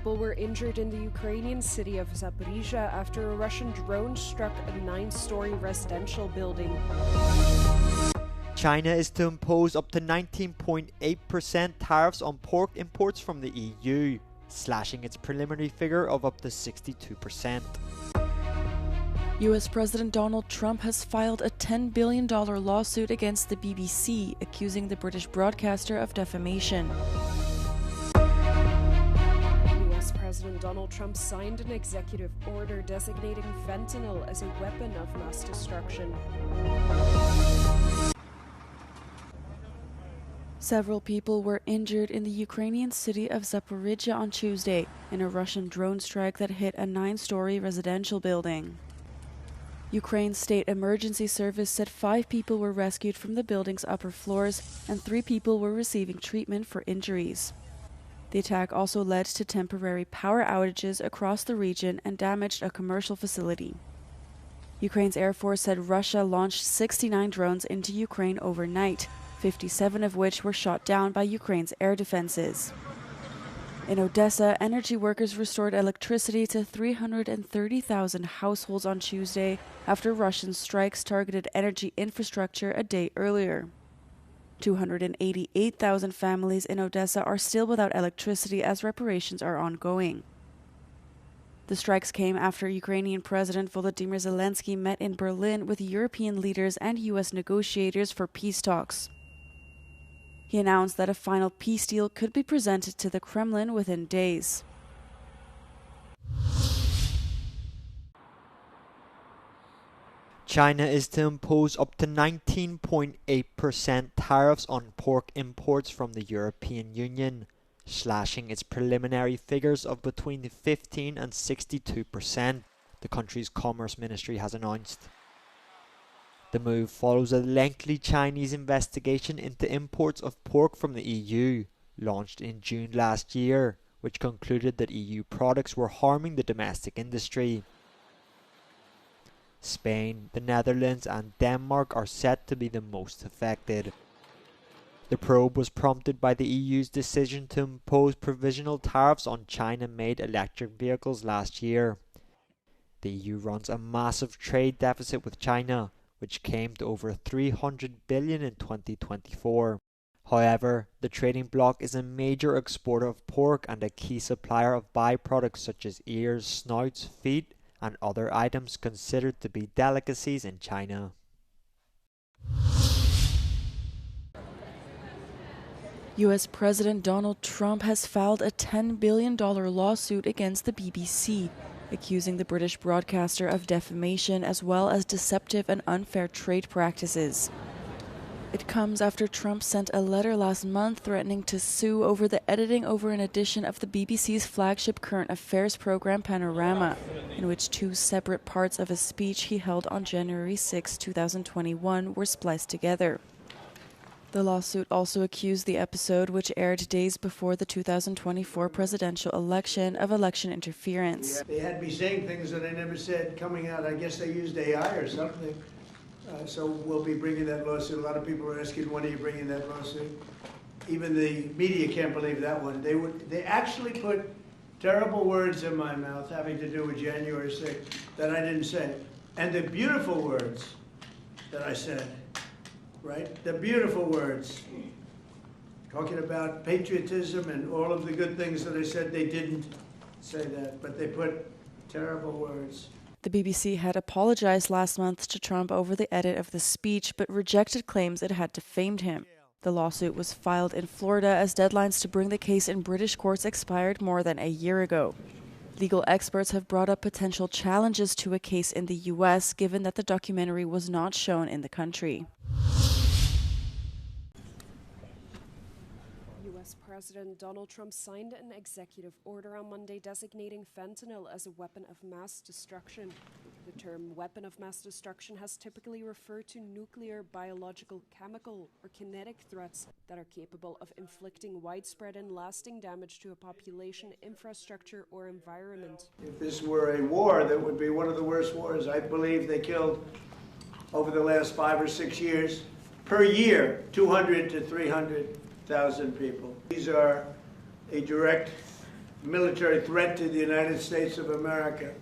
people were injured in the Ukrainian city of Zaporizhia after a Russian drone struck a 9-story residential building. China is to impose up to 19.8% tariffs on pork imports from the EU, slashing its preliminary figure of up to 62%. US President Donald Trump has filed a $10 billion lawsuit against the BBC, accusing the British broadcaster of defamation. US President Donald Trump signed an executive order designating fentanyl as a weapon of mass destruction. Several people were injured in the Ukrainian city of Zaporizhia on Tuesday in a Russian drone strike that hit a 9-story residential building. Ukraine's State Emergency Service said 5 people were rescued from the building's upper floors and 3 people were receiving treatment for injuries. The attack also led to temporary power outages across the region and damaged a commercial facility. Ukraine's Air Force said Russia launched 69 drones into Ukraine overnight, 57 of which were shot down by Ukraine's air defenses. In Odessa, energy workers restored electricity to 330,000 households on Tuesday after Russian strikes targeted energy infrastructure a day earlier. 288,000 families in Odessa are still without electricity as reparations are ongoing. The strikes came after Ukrainian President Volodymyr Zelensky met in Berlin with European leaders and U.S. negotiators for peace talks. He announced that a final peace deal could be presented to the Kremlin within days. China is to impose up to 19.8% tariffs on pork imports from the European Union, slashing its preliminary figures of between 15 and 62%, the country's Commerce Ministry has announced. The move follows a lengthy Chinese investigation into imports of pork from the EU, launched in June last year, which concluded that EU products were harming the domestic industry. Spain, the Netherlands and Denmark are set to be the most affected. The probe was prompted by the EU's decision to impose provisional tariffs on China-made electric vehicles last year. The EU runs a massive trade deficit with China, which came to over $300 billion in 2024. However, the trading bloc is a major exporter of pork and a key supplier of byproducts such as ears, snouts, feet, and other items considered to be delicacies in China. US President Donald Trump has filed a $10 billion lawsuit against the BBC, accusing the British broadcaster of defamation as well as deceptive and unfair trade practices. It comes after Trump sent a letter last month threatening to sue over the editing over an edition of the BBC's flagship current affairs program Panorama, in which 2 separate parts of a speech he held on January 6, 2021 were spliced together. The lawsuit also accused the episode, which aired days before the 2024 presidential election, of election interference. Yeah, they had me saying things that I never said coming out. I guess they used AI or something. So we'll be bringing that lawsuit. A lot of people are asking, when are you bringing that lawsuit? Even the media can't believe that one. They actually put terrible words in my mouth having to do with January 6th that I didn't say. And the beautiful words that I said. Right? The beautiful words, talking about patriotism and all of the good things that I said. They didn't say that, but they put terrible words. The BBC had apologized last month to Trump over the edit of the speech, but rejected claims it had defamed him. The lawsuit was filed in Florida as deadlines to bring the case in British courts expired more than a year ago. Legal experts have brought up potential challenges to a case in the U.S., given that the documentary was not shown in the country. US President Donald Trump signed an executive order on Monday designating fentanyl as a weapon of mass destruction. The term weapon of mass destruction has typically referred to nuclear, biological, chemical, or kinetic threats that are capable of inflicting widespread and lasting damage to a population, infrastructure, or environment. If this were a war, that would be one of the worst wars. I believe they killed, over the last 5 or 6 years, per year, 200 to 300,000 people. These are a direct military threat to the United States of America.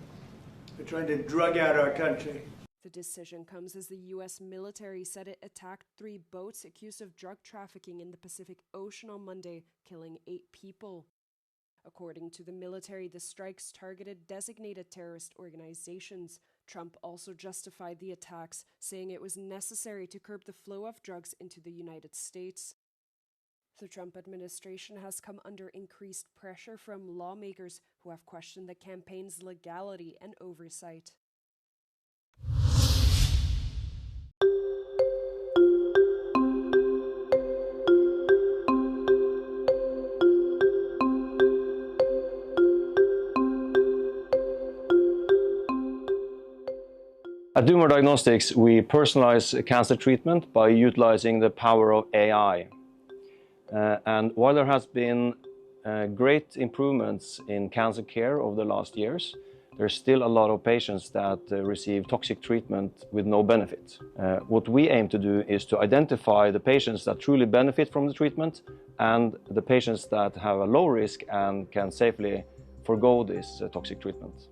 They're trying to drug out our country. The decision comes as the U.S. military said it attacked 3 boats accused of drug trafficking in the Pacific Ocean on Monday, killing 8 people. According to the military, the strikes targeted designated terrorist organizations. Trump also justified the attacks, saying it was necessary to curb the flow of drugs into the United States. The Trump administration has come under increased pressure from lawmakers who have questioned the campaign's legality and oversight. At Diagnostics, we personalize cancer treatment by utilizing the power of AI. And while there has been great improvements in cancer care over the last years, there's still a lot of patients that receive toxic treatment with no benefit. What we aim to do is to identify the patients that truly benefit from the treatment and the patients that have a low risk and can safely forgo this toxic treatment.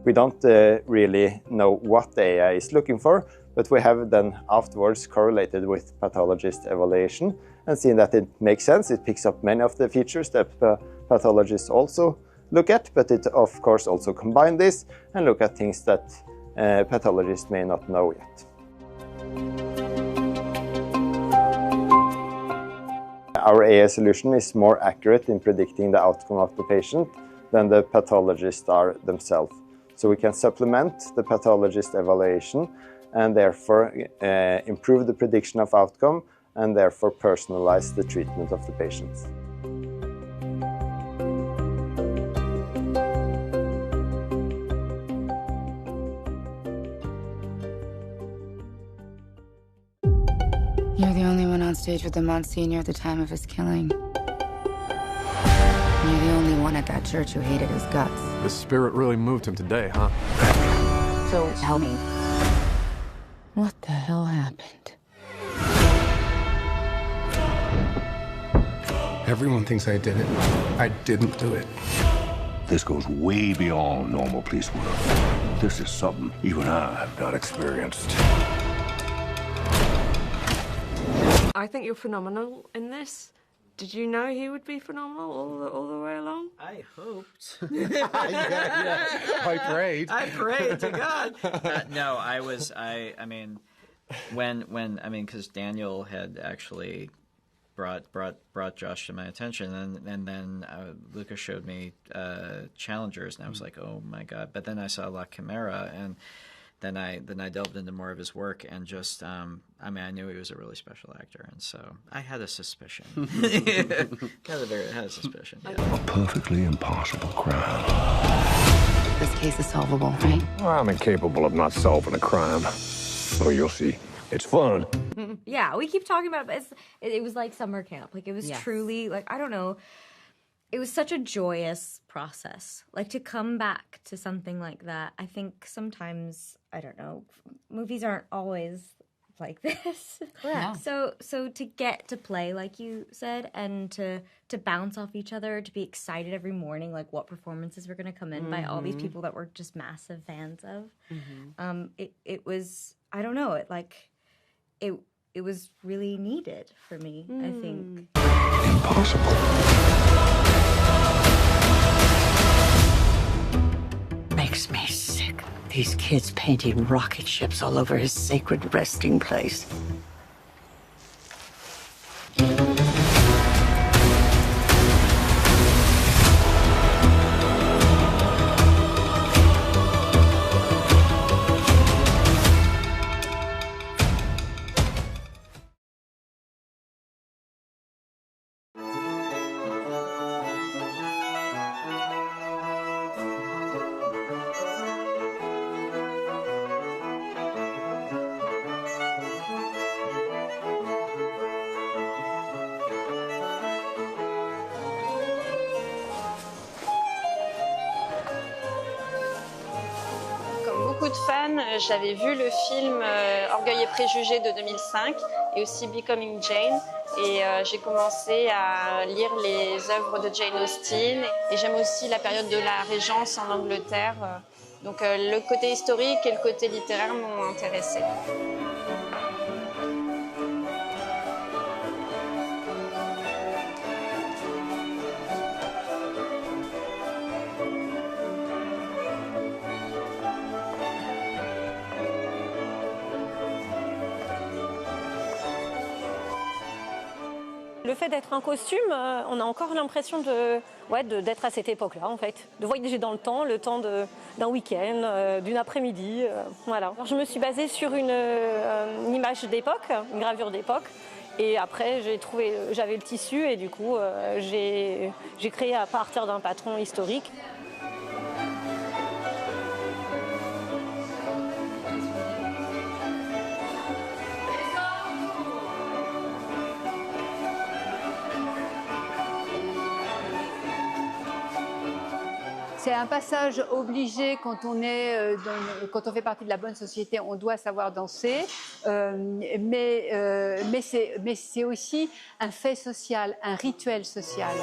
We don't really know what the AI is looking for, but we have then afterwards correlated with pathologist evaluation and seen that it makes sense. It picks up many of the features that pathologists also look at, but it of course also combine this and look at things that pathologists may not know yet. Our AI solution is more accurate in predicting the outcome of the patient than the pathologists are themselves. So we can supplement the pathologist evaluation and therefore improve the prediction of outcome and therefore personalize the treatment of the patients. You're the only one on stage with the Monsignor at the time of his killing. You're the only one at that church who hated his guts. The spirit really moved him today, huh? So tell me, what the hell happened? Everyone thinks I did it. I didn't do it. This goes way beyond normal police work. This is something even I have not experienced. I think you're phenomenal in this. Did you know he would be phenomenal all the way along? I hoped. yeah. I prayed. I prayed to God. No, I mean, because Daniel had actually brought Josh to my attention, and then Lucas showed me Challengers, and I was like, oh my God. But then I saw La Chimera, and then I delved into more of his work, and just I knew he was a really special actor, and so I had a suspicion. had a suspicion. Yeah. A perfectly impossible crime. This case is solvable, right? Well, I'm incapable of not solving a crime. Oh, you'll see. It's fun. Yeah, we keep talking about it, but it was like summer camp. Like, it was truly, like, I don't know. It was such a joyous process. Like, to come back to something like that, I think sometimes, I don't know, movies aren't always like this. Correct. So to get to play, like you said, and to bounce off each other, to be excited every morning, like what performances were going to come in by all these people that we're just massive fans of. It was, I don't know, it was really needed for me, I think. Impossible. Makes me sick. These kids painting rocket ships all over his sacred resting place. beaucoup de fans. J'avais vu le film Orgueil et préjugés de 2005 et aussi Becoming Jane. Et j'ai commencé à lire les œuvres de Jane Austen. Et j'aime aussi la période de la Régence en Angleterre. Donc le côté historique et le côté littéraire m'ont intéressée. Le fait d'être en costume, on a encore l'impression d'être à cette époque-là, en fait. De voyager dans le temps d'un week-end, d'une après-midi. Voilà. Alors, je me suis basée sur une image d'époque, une gravure d'époque. Et après, j'avais le tissu et du coup, j'ai créé à partir d'un patron historique. C'est un passage obligé quand on fait partie de la bonne société, on doit savoir danser, mais c'est aussi un fait social, un rituel social.